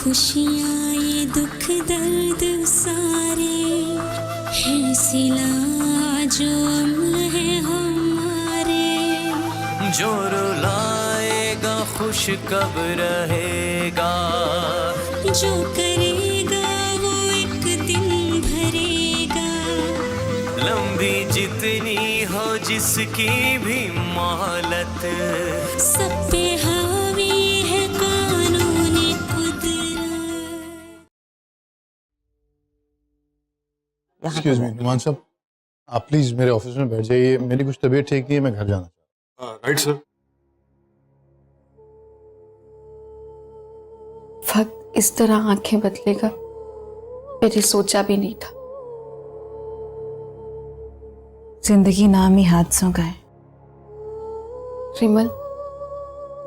खुशियाँ ये दुख दर्द सारे है सिला जो अम्ल है हमारे। जो रुलाएगा खुश कब रहेगा, जो करेगा वो एक दिन भरेगा। लंबी जितनी हो जिसकी भी मोहलत, सब पे हावी है कानूनी कुदरत। एक्सक्यूज मी नुमान साहब, आप प्लीज मेरे ऑफिस में बैठ जाइए, मेरी कुछ तबीयत ठीक नहीं है, मैं घर जाना चाहता हूँ। Right sir. वक्त इस तरह आंखें बदलेगा मैंने सोचा भी नहीं था। जिंदगी नाम ही हादसों का है। रिमल,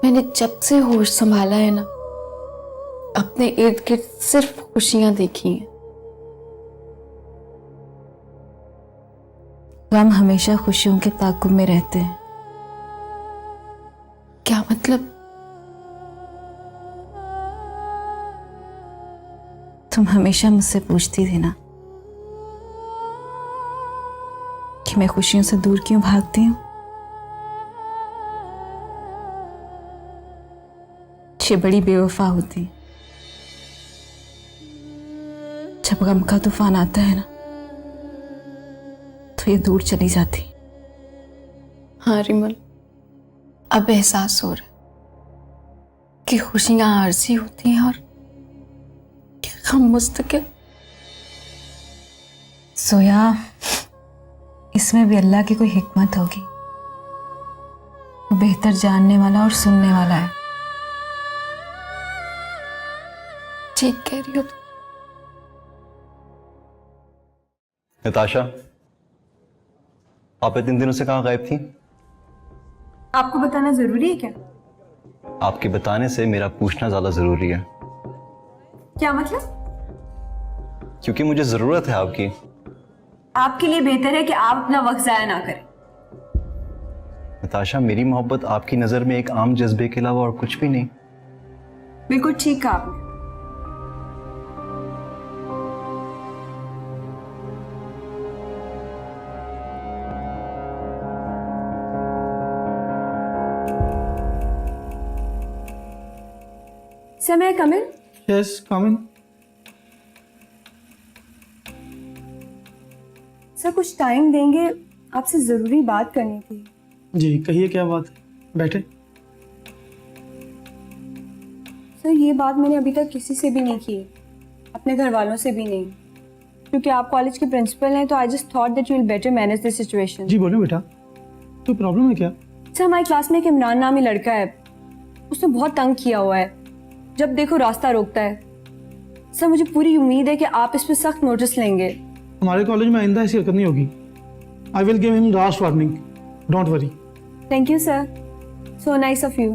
मैंने जब से होश संभाला है ना, अपने इर्द गिर्द सिर्फ खुशियां देखी हैं। गम हमेशा खुशियों के ताक़ुब में रहते हैं। क्या मतलब? तुम हमेशा मुझसे पूछती थी ना कि मैं खुशियों से दूर क्यों भागती हूँ। ये बड़ी बेवफा होती। जब गम का तूफान आता है ना तो ये दूर चली जाती। हाँ रिमल, अब एहसास हो रहा है कि खुशियां आरज़ी होती हैं और गम मुस्तकिल। सोया, इसमें भी अल्लाह की कोई हिकमत होगी। वो बेहतर जानने वाला और सुनने वाला है। ठीक कह रही हो तुम। नताशा, आप इतने दिनों से कहाँ गायब थी? आपको बताना जरूरी है क्या? आपके बताने से मेरा पूछना ज्यादा जरूरी है। क्या मतलब? क्योंकि मुझे जरूरत है आपकी। आपके लिए बेहतर है कि आप अपना वक्त जाया ना करें। नताशा, मेरी मोहब्बत आपकी नजर में एक आम जज्बे के अलावा और कुछ भी नहीं। बिल्कुल ठीक कहा आपने। Sir, may I come in? Yes come in. Sir कुछ टाइम देंगे, आपसे जरूरी बात करनी थी। जी कहिए, क्या बात है? बैठे। सर ये बात मैंने अभी तक किसी से भी नहीं की, अपने घर वालों से भी नहीं, क्योंकि आप कॉलेज के प्रिंसिपल हैं तो I just thought that you will better manage this situation. जी बोलो बेटा, कोई प्रॉब्लम है क्या? सर हमारी क्लास में एक इमरान नामी लड़का है, उसने बहुत तंग किया हुआ है, जब देखो रास्ता रोकता है। सर मुझे पूरी उम्मीद है कि आप इस पर सख्त नोटिस लेंगे। हमारे कॉलेज में आइंदा ऐसी हरकत नहीं होगी। I will give him last warning, don't worry. Thank you sir, so nice of you.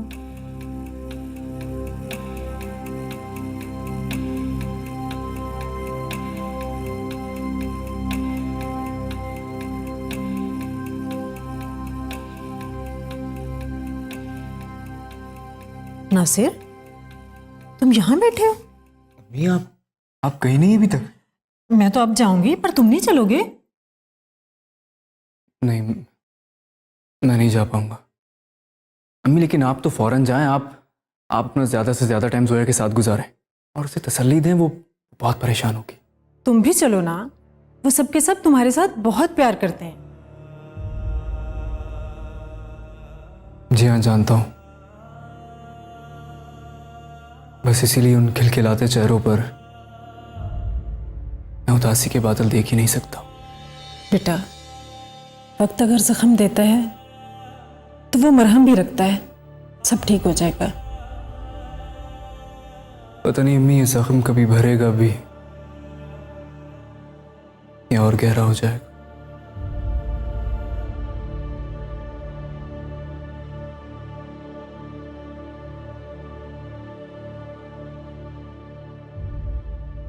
Nasir, तुम यहाँ बैठे हो? अम्मी, आप कहीं नहीं अभी तक? मैं तो अब जाऊंगी, पर तुम नहीं चलोगे? नहीं, मैं नहीं जा पाऊंगा अम्मी, लेकिन आप तो फौरन जाएं। आप अपना ज़्यादा से ज़्यादा टाइम जोया के साथ गुजारें और उसे तसल्ली दें, वो बहुत परेशान होगी। तुम भी चलो ना, वो सबके सब तुम्हारे साथ बहुत प्यार करते हैं। जी हाँ, जानता हूँ, बस इसीलिए उन खिलखिलाते चेहरों पर मैं उदासी के बादल देख ही नहीं सकता। बेटा, वक्त अगर जख्म देता है तो वो मरहम भी रखता है, सब ठीक हो जाएगा। पता नहीं अम्मी, ये जख्म कभी भरेगा भी या और गहरा हो जाएगा।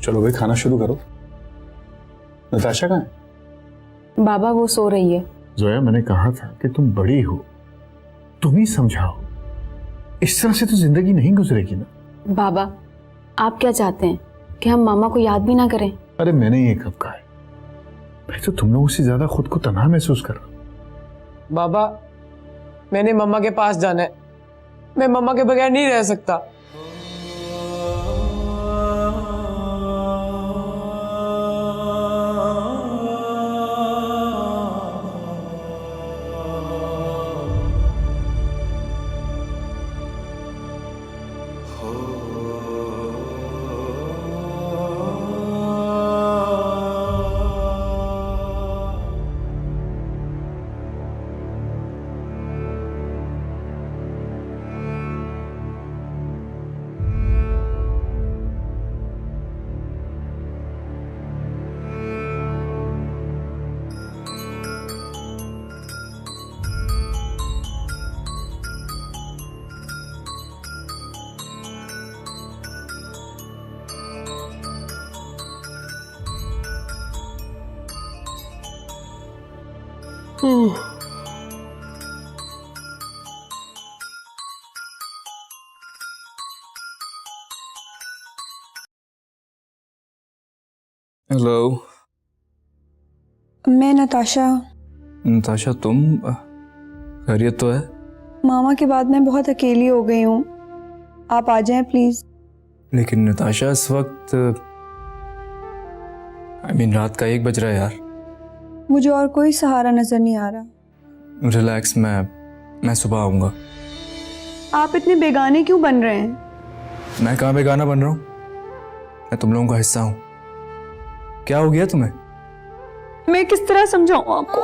चलो भाई, खाना शुरू करो। नताशा कहाँ है? बाबा वो सो रही है। जोया, मैंने कहा था कि तुम बड़ी हो, तुम ही समझाओ। इस तरह से तो जिंदगी नहीं गुजरेगी ना। बाबा आप क्या चाहते हैं कि हम मामा को याद भी ना करें? अरे मैंने ये कब कहा है? मैं तो तुम लोगों से ज्यादा खुद को तन्हा महसूस कर रहा हूँ। बाबा, मैंने मम्मा के पास जाना है। मैं मम्मा के बगैर नहीं रह सकता। हेलो मैं नताशा। नताशा, तुम खैरियत तो है? मामा के बाद मैं बहुत अकेली हो गई हूँ, आप आ जाएं प्लीज। लेकिन नताशा इस वक्त रात का 1 बज रहा है यार। मुझे और कोई सहारा नजर नहीं आ रहा। रिलैक्स, मैं सुबह आऊंगा। आप इतने बेगाने क्यों बन रहे हैं? मैं कहाँ बेगाना बन रहा हूँ? मैं तुम लोगों का हिस्सा हूँ। क्या हो गया तुम्हें? मैं किस तरह समझाऊं आपको?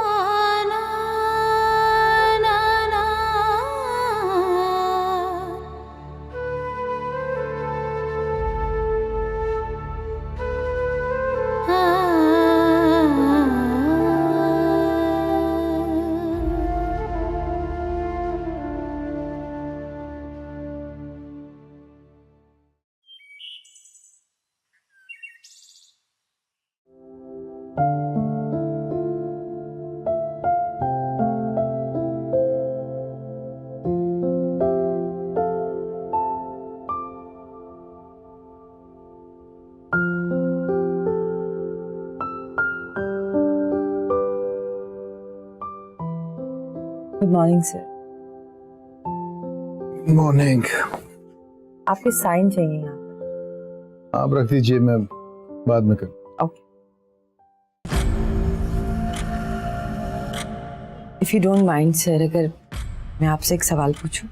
Good morning sir. मॉर्निंग। आपके साइन चाहिए यहाँ पर। आप रख दीजिए, मैं बाद में कर। Okay. If you don't mind sir, अगर मैं आपसे एक सवाल पूछूं?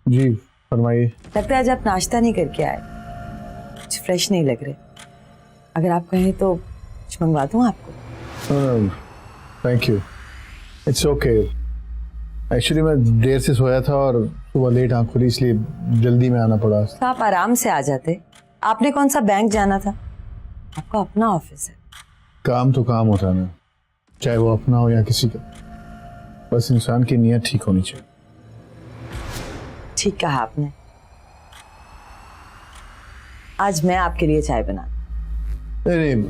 जी फरमाइए। लगता है आज आप नाश्ता नहीं करके आए, कुछ फ्रेश नहीं लग रहे। अगर आप कहें तो कुछ मंगवा दूं आपको? Thank you, it's okay. Actually मैं देर से सोया था और सुबह लेट आँख खुली, इसलिए जल्दी में आना पड़ा। तो आप आराम से आ जाते। आपने कौन सा बैंक जाना था? आपका अपना ऑफिस है। काम तो काम होता है ना, चाहे वो अपना हो या किसी का। बस इंसान की नीयत ठीक होनी चाहिए। ठीक कहा आपने। आज मैं आपके लिए चाय बना। नहीं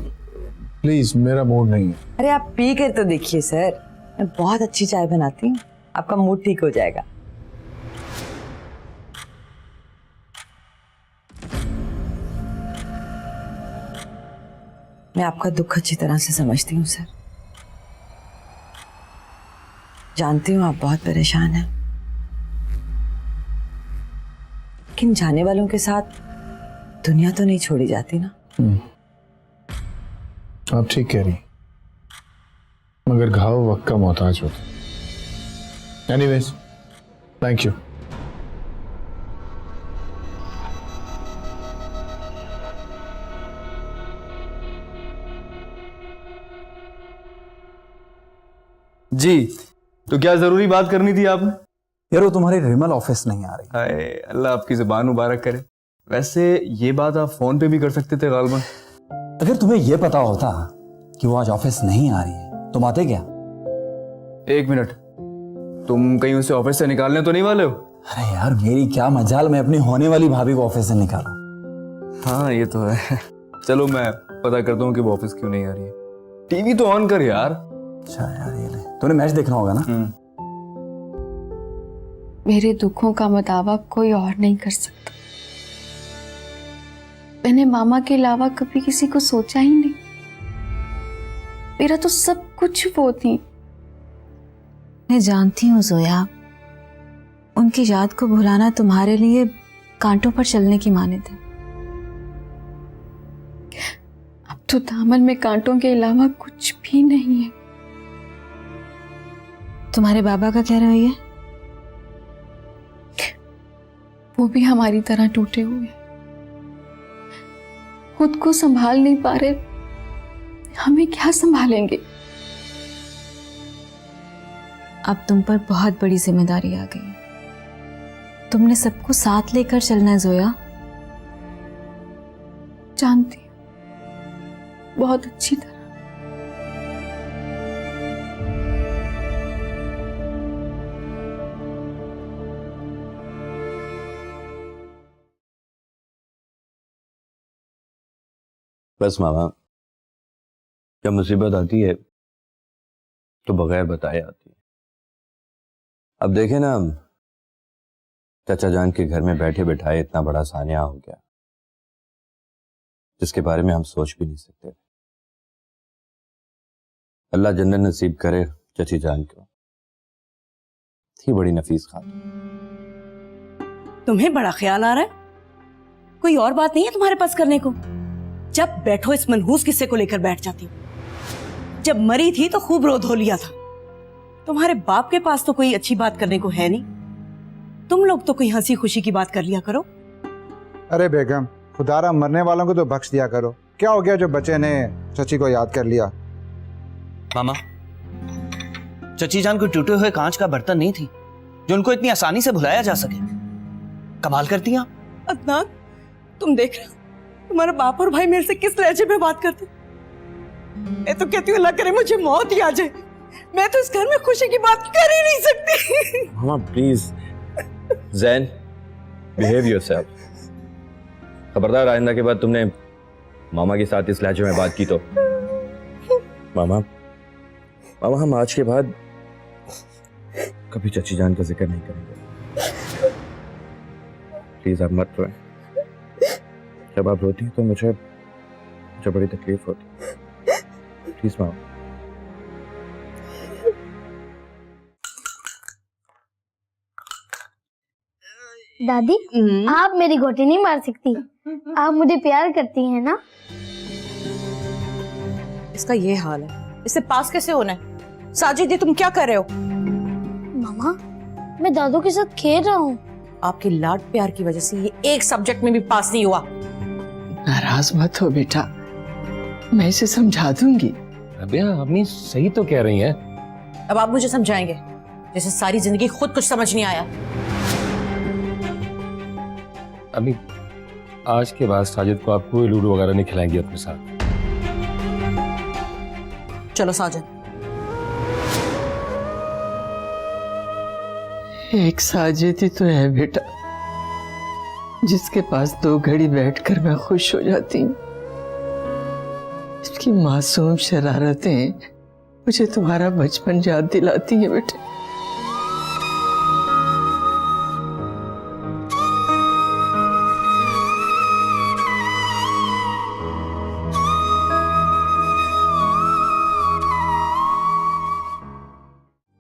प्लीज, मेरा मूड नहीं है। अरे आप पी कर तो देखिए सर, मैं बहुत अच्छी चाय बनाती हूँ, आपका मूड ठीक हो जाएगा। मैं आपका दुख अच्छी तरह से समझती हूँ सर। जानती हूँ आप बहुत परेशान हैं, लेकिन जाने वालों के साथ दुनिया तो नहीं छोड़ी जाती ना। आप ठीक कह रही, मगर घाव वक्त का मोहताज होता। Anyways, thank you. जी, तो क्या जरूरी बात करनी थी आपने? यार वो तुम्हारी रिमल ऑफिस नहीं आ रही। हाय अल्लाह आपकी जुबान मुबारक करे। वैसे ये बात आप फोन पे भी कर सकते थे गालबन। अगर तुम्हें यह पता होता कि वो आज ऑफिस नहीं आ रही है, तुम आते क्या? 1 मिनट, तुम कहीं उसे ऑफिस से निकालने तो नहीं वाले हो? अरे यार मेरी क्या मजाल, मैं अपनी होने वाली भाभी को ऑफिस से निकालूं। हाँ ये तो है। चलो मैं पता करता हूँ कि वो ऑफिस क्यों नहीं आ रही है। टीवी तो ऑन कर यार। अच्छा यार, ये ले, तूने मैच देखना होगा ना? मेरे दुखों का मुदावा कोई और नहीं कर सकता। मैंने मामा के अलावा कभी किसी को सोचा ही नहीं। मेरा तो सब कुछ वो थी। मैं जानती हूँ जोया, उनकी याद को भुलाना तुम्हारे लिए कांटों पर चलने की मानद है। अब तो दामन में कांटों के अलावा कुछ भी नहीं है। तुम्हारे बाबा का क्या रवैया? वो भी हमारी तरह टूटे हुए हैं। खुद को संभाल नहीं पा रहे, हमें क्या संभालेंगे? अब तुम पर बहुत बड़ी जिम्मेदारी आ गई। तुमने सबको साथ लेकर चलना है जोया। जानती हूँ, बहुत अच्छी तरह। बस मामा, जब मुसीबत आती है तो बगैर बताए आती है। अब देखे ना, चाचा जान के घर में बैठे बैठाए इतना बड़ा सानिया हो गया जिसके बारे में हम सोच भी नहीं सकते। अल्लाह जन्नत नसीब करे चची जान को। थी बड़ी नफीस खातून। तुम्हें बड़ा ख्याल आ रहा है? कोई और बात नहीं है तुम्हारे पास करने को? जब बैठो इस मनहूस किस्से को लेकर बैठ जाती हो। जब मरी थी तो खूब रो धो लिया था। तुम्हारे बाप के पास तो कोई अच्छी बात करने को है नहीं। तुम लोग तो कोई हंसी खुशी की बात कर लिया करो। अरे बेगम, खुदारा मरने वालों को तो बख्श दिया करो। क्या हो गया जो बच्चे ने चची को याद कर लिया? मामा, चची जान को टूटे हुए कांच का बर्तन नहीं थी जो उनको इतनी आसानी से भुलाया जा सके। कमाल करती हैं आप। अदनान, तुम देख रहे हो तुम्हारा बाप और भाई मेरे से किस लहजे में बात करते। मैं तो कहती हूँ अल्लाह करे मुझे मौत ही आ जाए। मैं तो इस घर में खुशी की बात कर ही नहीं सकती। मामा प्लीज, जैन बिहेव योरसेल्फ। खबरदार आइंदा के बाद तुमने मामा के साथ इस लहजे में बात की तो। मामा हम आज के बाद कभी चची जान का जिक्र नहीं करेंगे। प्लीज आप मत रोएं। जब आप रोती हैं तो मुझे बड़ी तकलीफ होती है। प्लीज मामा। दादी, आप मेरी गोटी नहीं मार सकती। आप मुझे प्यार करती हैं ना? इसका ये हाल है, इसे पास कैसे होना है? साजिद, तुम क्या कर रहे हो? मामा, मैं दादू के साथ खेल रहा हूँ। आपके लाड प्यार की वजह से ये एक सब्जेक्ट में भी पास नहीं हुआ। नाराज मत हो बेटा, मैं इसे समझा दूंगी। रबिया, अम्मी सही तो कह रही हैं। अब आप मुझे समझाएंगे जैसे सारी जिंदगी खुद कुछ समझ नहीं आया। अम्मी, आज के बाद साजिद को आप कोई लूडो वगैरह नहीं खिलाएंगी अपने साथ। चलो साजिद। एक साजिद ही तो है बेटा जिसके पास 2 घड़ी बैठकर मैं खुश हो जाती हूँ। इसकी मासूम शरारतें मुझे तुम्हारा बचपन याद दिलाती है बेटा।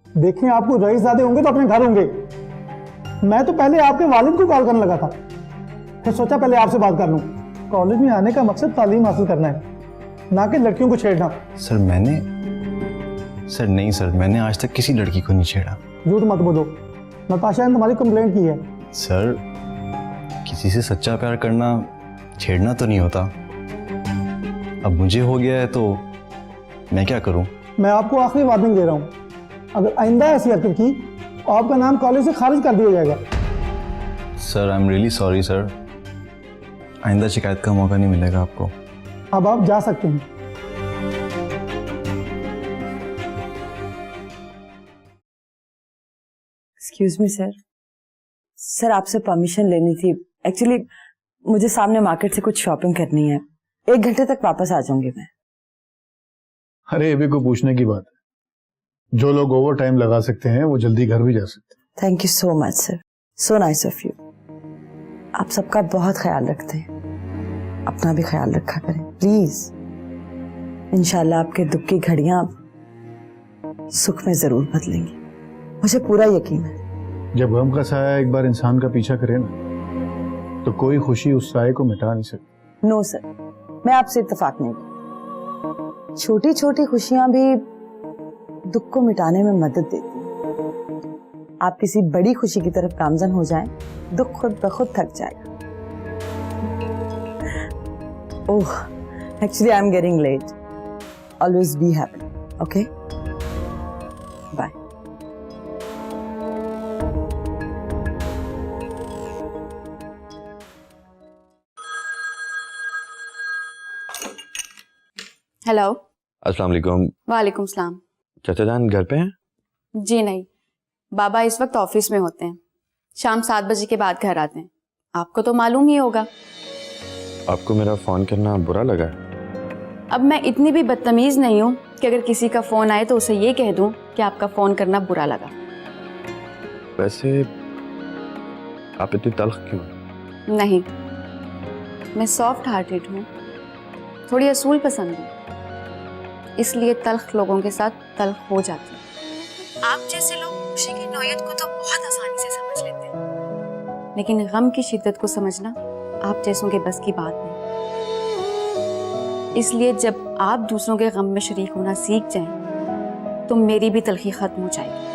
देखें, आपको रईसजादे होंगे तो अपने घर होंगे। मैं तो पहले आपके वालिद को कॉल करने लगा था, फिर सोचा पहले आपसे बात कर लूं। कॉलेज में आने का मकसद तालीम हासिल करना है, ना कि लड़कियों को छेड़ना। सर मैंने आज तक किसी लड़की को नहीं छेड़ा। झूठ मत बोलो, नताशा ने तुम्हारी कंप्लेंट की है। सर, किसी से सच्चा प्यार करना छेड़ना तो नहीं होता। अब मुझे हो गया है तो मैं क्या करूं? मैं आपको आखिरी वार्निंग दे रहा हूं, अगर आइंदा ऐसी हरकत की तो आपका नाम कॉलेज से खारिज कर दिया जाएगा। Sir, I am really sorry sir. आइंदा शिकायत का मौका नहीं मिलेगा आपको। अब आप जा सकते हैं। एक्सक्यूज मी सर, आपसे परमिशन लेनी थी। एक्चुअली मुझे सामने मार्केट से कुछ शॉपिंग करनी है। 1 घंटे तक वापस आ जाऊंगी मैं। अरे, अभी को पूछने की बात है। जो लोग ओवर टाइम लगा सकते हैं वो जल्दी घर भी जा सकते हैं। Thank you so much sir, so nice of you. आप सबका बहुत ख्याल रखते हैं। अपना भी ख्याल रखा करें प्लीज। इंशाल्लाह आपके दुख की घड़ियां सुख में जरूर बदलेंगी, मुझे पूरा यकीन है। जब गम का साया एक बार इंसान का पीछा करे ना, तो कोई खुशी उस साये को मिटा नहीं सकती। नो सर, मैं आपसे इत्तेफाक नहीं करती। छोटी छोटी खुशियां भी दुख को मिटाने में मदद देती हैं। आप किसी बड़ी खुशी की तरफ गामजन हो जाएं, दुख खुद ब खुद थक जाएगा। Oh, actually I am getting late. Always be happy, okay? Bye. Hello. अस्सलाम वालेकुम। वालेकुम सलाम। चाचा जान घर पे हैं? जी नहीं, बाबा इस वक्त ऑफिस में होते हैं, शाम 7 बजे के बाद घर आते हैं। आपको तो मालूम ही होगा। आपको मेरा फोन करना बुरा लगा? अब मैं इतनी भी बदतमीज नहीं हूँ कि अगर किसी का फोन आए तो उसे ये कह दूं कि आपका फोन करना बुरा लगा। वैसे आप इतनी तल्ख क्यों? नहीं, मैं सॉफ्ट हार्टेड हूँ, थोड़ी असूल पसंद हूँ, इसलिए तल्ख लोगों के साथ तल्ख हो जाती है। आप जैसे लोग खुशी की नौयत को तो बहुत आसानी से समझ लेते हैं, लेकिन गम की शिद्दत को समझना आप जैसों के बस की बात नहीं। इसलिए जब आप दूसरों के गम में शरीक होना सीख जाएं, तो मेरी भी तलखी खत्म हो जाएगी।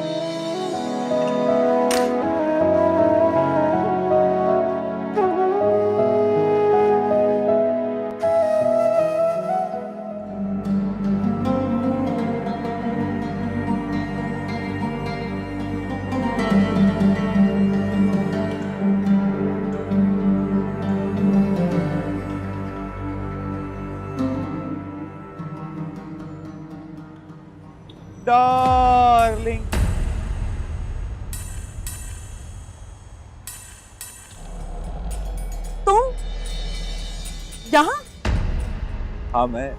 डार्लिंग, तुम यहाँ? हाँ मैं।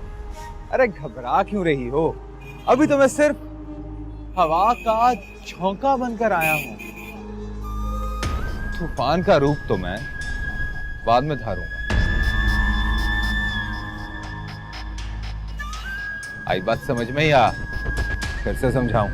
अरे घबरा क्यों रही हो? अभी तो मैं सिर्फ हवा का झोंका बनकर आया हूं। तूफान का रूप तो मैं बाद में धारूंगा। आई बात समझ में या फिर से समझाऊं?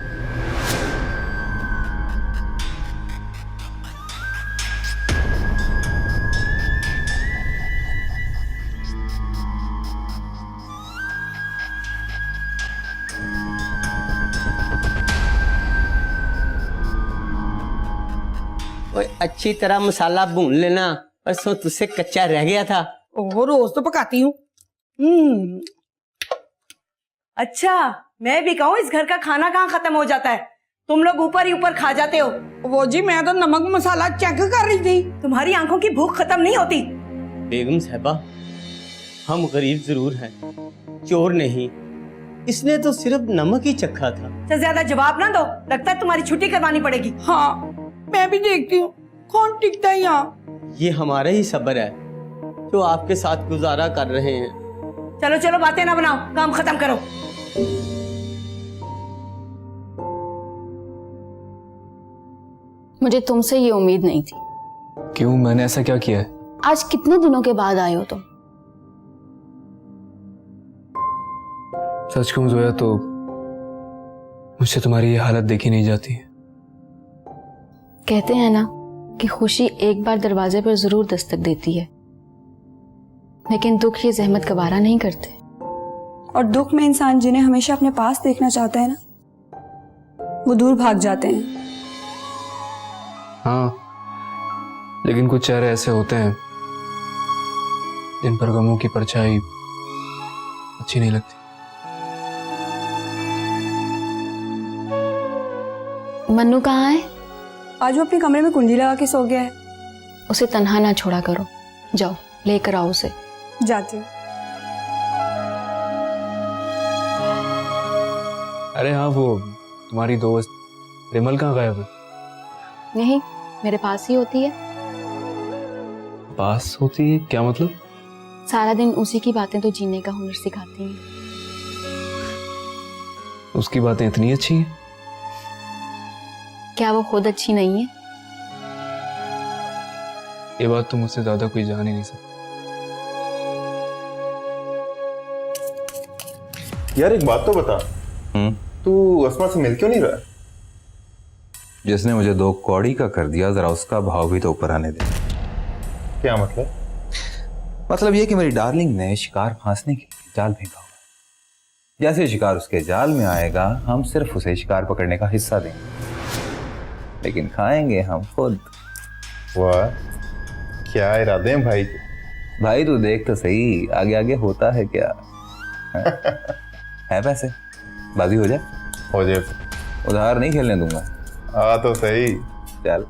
अच्छी तरह मसाला भून लेना, परसों तुझसे कच्चा रह गया था। ओह, रोज तो पकाती हूँ। अच्छा, मैं भी कहूँ इस घर का खाना कहाँ खत्म हो जाता है? तुम लोग ऊपर ही ऊपर खा जाते हो। वो जी, मैं तो नमक मसाला चेक कर रही थी। तुम्हारी आंखों की भूख खत्म नहीं होती। बेगम साहबा, हम गरीब जरूर हैं, चोर नहीं। इसने तो सिर्फ नमक ही चखा था। से ज्यादा जवाब ना दो, लगता है तुम्हारी छुट्टी करवानी पड़ेगी। हाँ, मैं भी देखती हूँ कौन टिकता है यहाँ। ये हमारा ही सब्र है जो आपके साथ गुजारा कर रहे हैं। चलो चलो, बातें ना बनाओ, काम खत्म करो। मुझे तुमसे ये उम्मीद नहीं थी। क्यों? मैंने ऐसा क्या किया है? आज कितने दिनों के बाद आए हो तुम? सच कहूं जोया तो मुझसे तुम्हारी ये हालत देखी नहीं जाती है। कहते हैं ना कि खुशी एक बार दरवाजे पर जरूर दस्तक देती है, लेकिन दुख ये जहमत गवारा नहीं करते। और दुख में इंसान जिन्हें हमेशा अपने पास देखना चाहता है ना, वो दूर भाग जाते हैं। हाँ, लेकिन कुछ चेहरे ऐसे होते हैं जिन पर गमों की परछाई अच्छी नहीं लगती। मन्नू कहाँ है? आज वो अपने कमरे में कुंडी लगा के सो गया है। उसे तन्हा ना छोड़ा करो, जाओ लेकर आओ उसे। जाती हूँ। अरे हाँ, वो तुम्हारी दोस्त रिमल कहाँ गायब है? नहीं, मेरे पास ही होती है। पास होती है? क्या मतलब? सारा दिन उसी की बातें तो जीने का हुनर सिखाती हैं। उसकी बातें इतनी अच्छी हैं? क्या वो खुद अच्छी नहीं है? ये बात तो मुझसे ज्यादा कोई जान ही नहीं सकता। यार एक बात तो बता, तू अस्मा से मिल क्यों नहीं रहा? जिसने मुझे 2 कौड़ी का कर दिया, जरा उसका भाव भी तो ऊपर आने दे। क्या मतलब? मतलब ये कि मेरी डार्लिंग ने शिकार फांसने के लिए जाल फेंका हुआ है। जैसे शिकार उसके जाल में आएगा, हम सिर्फ उसे शिकार पकड़ने का हिस्सा देंगे, लेकिन खाएंगे हम खुद। वाह, क्या इरादे हैं भाई? भाई तू देख तो सही, आगे आगे होता है क्या। है पैसे, बाजी हो जाए। हो जाए। उधार नहीं खेलने दूंगा। तो सही। चल।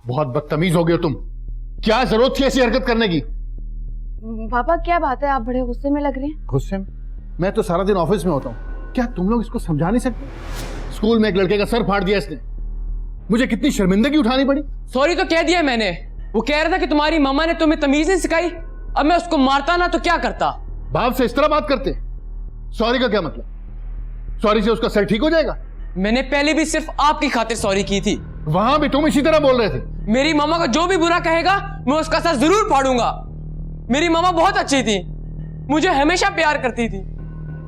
बहुत बदतमीज हो गए तुम। क्या जरूरत थी ऐसी हरकत करने की? पापा क्या बात है, आप बड़े गुस्से में लग रहे हैं। गुस्से में? मैं तो सारा दिन ऑफिस में होता हूँ, क्या तुम लोग इसको समझा नहीं सकते? स्कूल में एक लड़के का सर फाड़ दिया इसने, मुझे कितनी शर्मिंदगी उठानी पड़ी। सॉरी तो कह दिया मैंने। वो कह रहा था कि तुम्हारी मम्मा ने तुम्हें तमीज नहीं सिखाई। अब मैं उसको मारता ना तो क्या करता। बाप से इस तरह बात करते? सॉरी का क्या मतलब? सॉरी से उसका सर ठीक हो जाएगा? मैंने पहले भी सिर्फ आपकी खातिर सॉरी की थी। वहां भी तुम इसी तरह बोल रहे थे। मेरी मामा को जो भी बुरा कहेगा मैं उसका सर जरूर फाड़ूंगा। मेरी मामा बहुत अच्छी थी, मुझे हमेशा प्यार करती थी।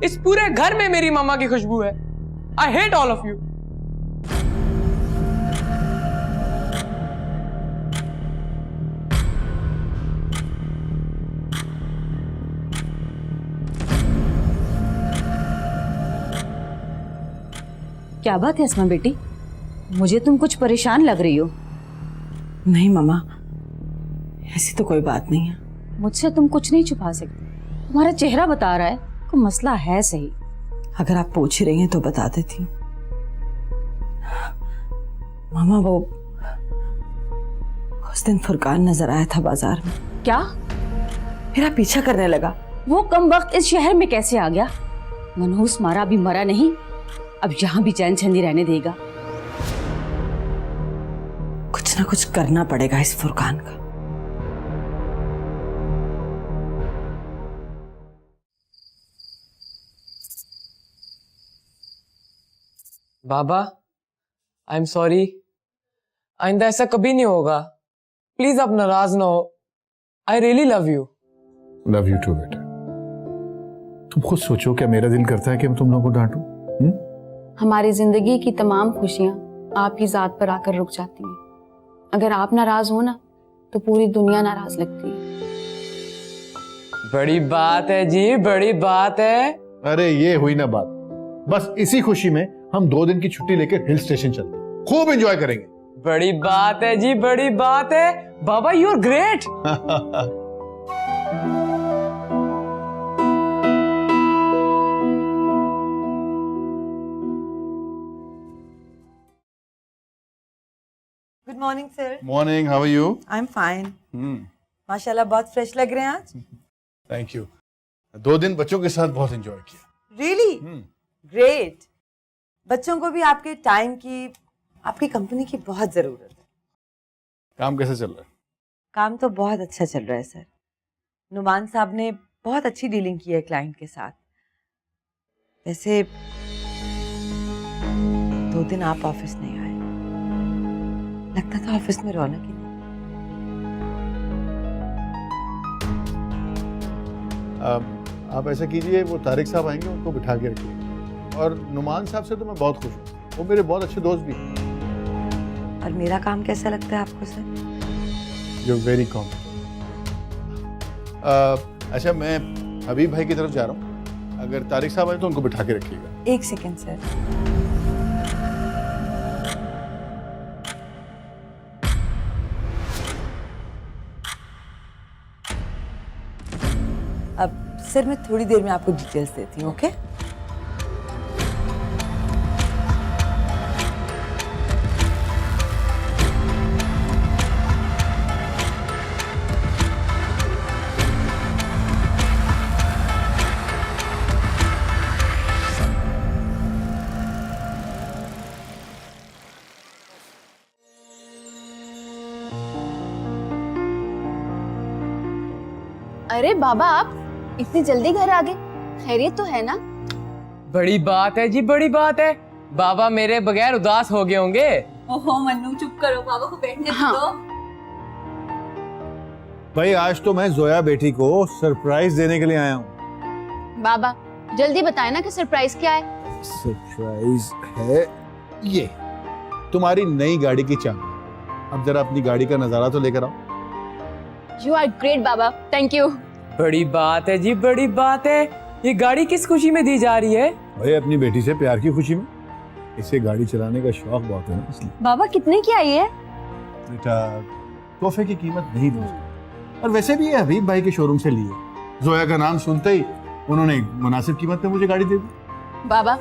इस पूरे घर में मेरी मामा की खुशबू है। I hate all of you. क्या बात है अस्मा बेटी, मुझे तुम कुछ परेशान लग रही हो। नहीं मामा, ऐसी तो कोई बात नहीं है। मुझसे तुम कुछ नहीं छुपा सकती, तुम्हारा चेहरा बता रहा है कोई मसला है सही। अगर आप पूछ ही रही हैं तो बता देती हूँ। मामा वो उस दिन फुरकान नजर आया था बाजार में। क्या? मेरा पीछा करने लगा। वो कम वक्त इस शहर में कैसे आ गया? मनहूस मारा अभी मरा नहीं, अब यहां भी चैन छंदी रहने देगा। कुछ ना कुछ करना पड़ेगा इस फुरकान का। बाबा आई एम सॉरी, आइंदा ऐसा कभी नहीं होगा। प्लीज आप नाराज ना हो। I really love you. Love you too बेटा। तुम खुद सोचो, क्या मेरा दिल करता है कि मैं तुम लोगों को डांटूं? हमारी जिंदगी की तमाम खुशियां आपकी जात पर आकर रुक जाती हैं। अगर आप नाराज हो ना तो पूरी दुनिया नाराज लगती है। बड़ी बात है जी, बड़ी बात है। अरे ये हुई ना बात। बस इसी खुशी में हम 2 दिन की छुट्टी लेकर हिल स्टेशन चलते हैं, खूब एंजॉय करेंगे। बड़ी बात है जी, बड़ी बात है। बाबा you are great. Good morning sir. Morning, how are you? I am fine. माशाल्लाह बहुत फ्रेश लग रहे हैं आज। Thank you. 2 दिन बच्चों के साथ बहुत एंजॉय किया। Really great. बच्चों को भी आपके टाइम की, आपकी कंपनी की बहुत जरूरत है। काम कैसे चल रहा है? काम तो बहुत अच्छा चल रहा है सर। नुमान साहब ने बहुत अच्छी डीलिंग की है क्लाइंट के साथ। वैसे 2 दिन आप ऑफिस नहीं आए, लगता था ऑफिस में रौनक ही नहीं। आप ऐसा कीजिए, वो तारिक साहब आएंगे, उनको बिठा के रखिए। और नुमान साहब से तो मैं बहुत खुश हूँ, वो मेरे बहुत अच्छे दोस्त भी हैं। और मेरा काम कैसा लगता है आपको sir? You are very competent. अच्छा, मैं हबीब भाई की तरफ जा रहा हूँ, अगर तारिक साहब आए तो उनको बिठा के रखिएगा। 1 सेकेंड सर। अब सर मैं थोड़ी देर में आपको डिटेल्स देती हूँ, ओके? अरे बाबा, आप इतनी जल्दी घर आ गए, खैरियत तो है ना? बड़ी बात है जी, बड़ी बात है। बाबा मेरे बगैर उदास हो गए होंगे। ओहो मन्नू चुप करो, बाबा को बैठने दो। भाई आज तो मैं जोया बेटी को सरप्राइज देने के लिए आया हूँ। बाबा, जल्दी बताए ना कि सरप्राइज क्या है। सरप्राइज है ये, तुम्हारी नई गाड़ी की चाबी। अब जरा अपनी गाड़ी का नजारा तो लेकर आओ। यू आर ग्रेट बाबा, थैंक यू। बड़ी बात है जी, बड़ी बात है। ये गाड़ी किस खुशी में दी जा रही है? भाई अपनी बेटी से प्यार की खुशी में। इसे गाड़ी चलाने का शौक बहुत है ना, इसलिए। बाबा कितने की आई है? बेटा तोहफे की कीमत नहीं दूँ, और वैसे भी ये हबीब भाई के शोरूम से लिए। जोया का नाम सुनते ही उन्होंने मुनासिब कीमत में मुझे गाड़ी दे दी। बाबा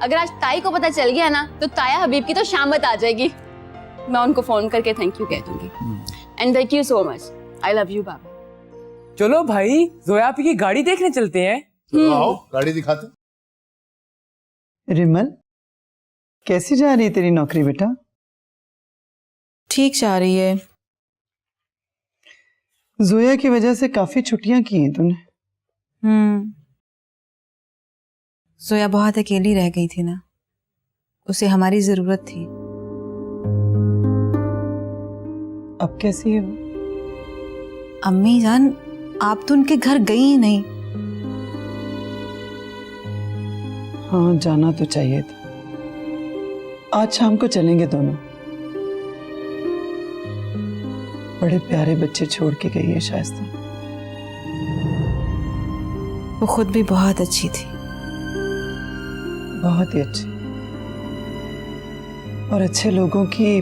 अगर आज ताई को पता चल गया ना तो ताया हबीब की तो शामत आ जाएगी। मैं उनको फोन करके थैंक यू कह दूंगी। And thank you so much, I love you बाबा। चलो भाई जोया आपकी की गाड़ी देखने चलते हैं। आओ गाड़ी दिखाते। रिमल कैसी जा रही है तेरी नौकरी बेटा? ठीक जा रही है। जोया की वजह से काफी छुट्टियां की हैं तूने। जोया बहुत अकेली रह गई थी ना, उसे हमारी जरूरत थी। अब कैसी है वो? अम्मी जान आप तो उनके घर गई ही नहीं। हाँ जाना तो चाहिए था। आज शाम को चलेंगे दोनों। बड़े प्यारे बच्चे छोड़ के गई है शायस्ता। वो खुद भी बहुत अच्छी थी, बहुत ही अच्छी। और अच्छे लोगों की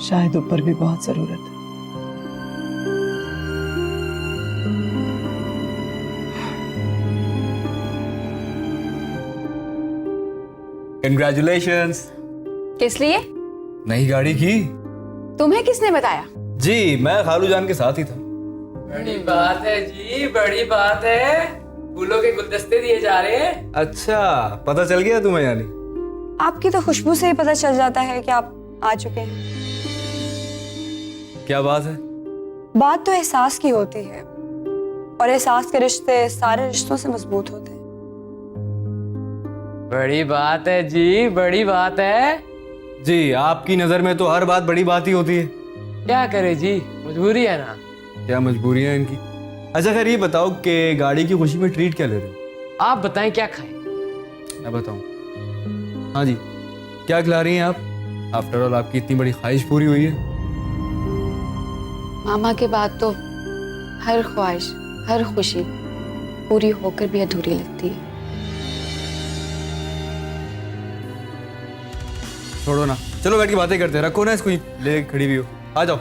शायद ऊपर भी बहुत जरूरत है। कंग्रेचुलेशंस। किस लिए? नई गाड़ी की। तुम्हें किसने बताया? जी मैं खालू जान के साथ ही था। बड़ी बात है जी, बड़ी बात है। फूलों के गुलदस्ते दिए जा रहे हैं। अच्छा पता चल गया तुम्हें? यानी आपकी तो खुशबू से ही पता चल जाता है कि आप आ चुके हैं। क्या बात है? बात तो एहसास की होती है, और एहसास के रिश्ते सारे रिश्तों से मजबूत होते हैं। बड़ी बात है जी, बड़ी बात है। जी आपकी नजर में तो हर बात बड़ी बात ही होती है। क्या करे जी, मजबूरी है ना। क्या मजबूरी है इनकी? अच्छा खैर ये बताओ कि गाड़ी की खुशी में ट्रीट क्या ले रहे हो? आप बताएं क्या खाएं? मैं बताऊं? हाँ जी क्या खिला रही हैं आप? आफ्टर ऑल आपकी इतनी बड़ी ख्वाहिश पूरी हुई है। मामा के बाद तो हर ख्वाहिश हर खुशी पूरी होकर भी अधूरी लगती है। छोड़ो ना, चलो बैठ के बातें करते हैं। रखो ना इसको, ले खड़ी हुई हो। आ जाओ।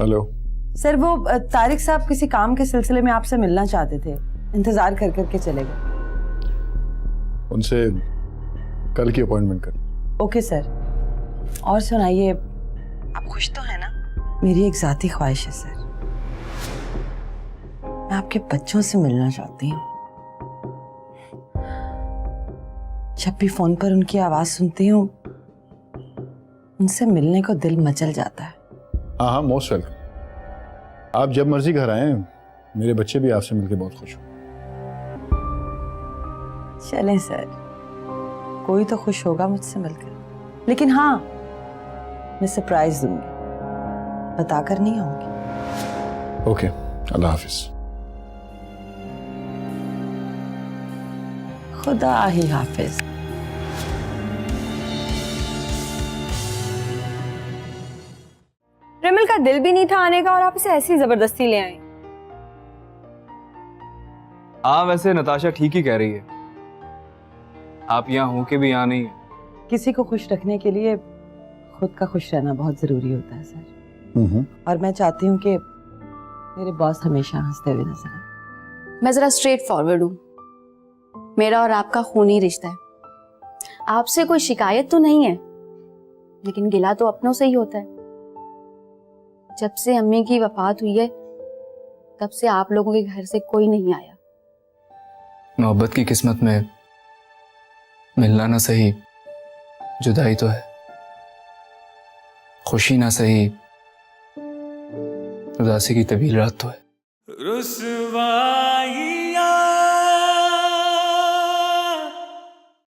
हेलो सर, वो तारिक साहब किसी काम के सिलसिले में आपसे मिलना चाहते थे। इंतजार कर करके चले गए। उनसे कल की अपॉइंटमेंट कर। Okay sir. और सुनाइए, आप खुश तो हैं ना? मेरी एक जाती ख्वाहिश है सर, मैं आपके बच्चों से मिलना चाहती हूँ। जब भी फोन पर उनकी आवाज सुनती हूँ उनसे मिलने को दिल मचल जाता है। हाँ हाँ मोस्ट वेलकम। आप जब मर्जी घर आए, मेरे बच्चे भी आपसे मिलकर बहुत खुश हो। चलें सर, कोई तो खुश होगा मुझसे मिलकर। लेकिन हाँ, मैं सरप्राइज दूंगी, बताकर नहीं आऊंगी। ओके, अल्लाह हाफिज। खुदा ही हाफिज। रिमल का दिल भी नहीं था आने का और आप इसे ऐसी जबरदस्ती ले आए। हाँ वैसे नताशा ठीक ही कह रही है, आप यहाँ हो के भी यहाँ नहीं है। किसी को खुश रखने के लिए खुद का खुश रहना बहुत जरूरी होता है सर। और मैं चाहती हूँ कि मेरे बॉस हमेशा हंसते हुए नजर आए। मैं जरा स्ट्रेट फॉरवर्ड हूँ। मेरा और आपका खूनी रिश्ता है। आपसे कोई शिकायत तो नहीं है, लेकिन गिला तो अपनों से ही होता है। जब से अम्मी की वफात हुई है तब से आप लोगों के घर से कोई नहीं आया। मोहब्बत की किस्मत में मिलना ना सही, जुदाई तो है। खुशी ना सही, उदासी की तवील रात तो है। रुसवाइयाँ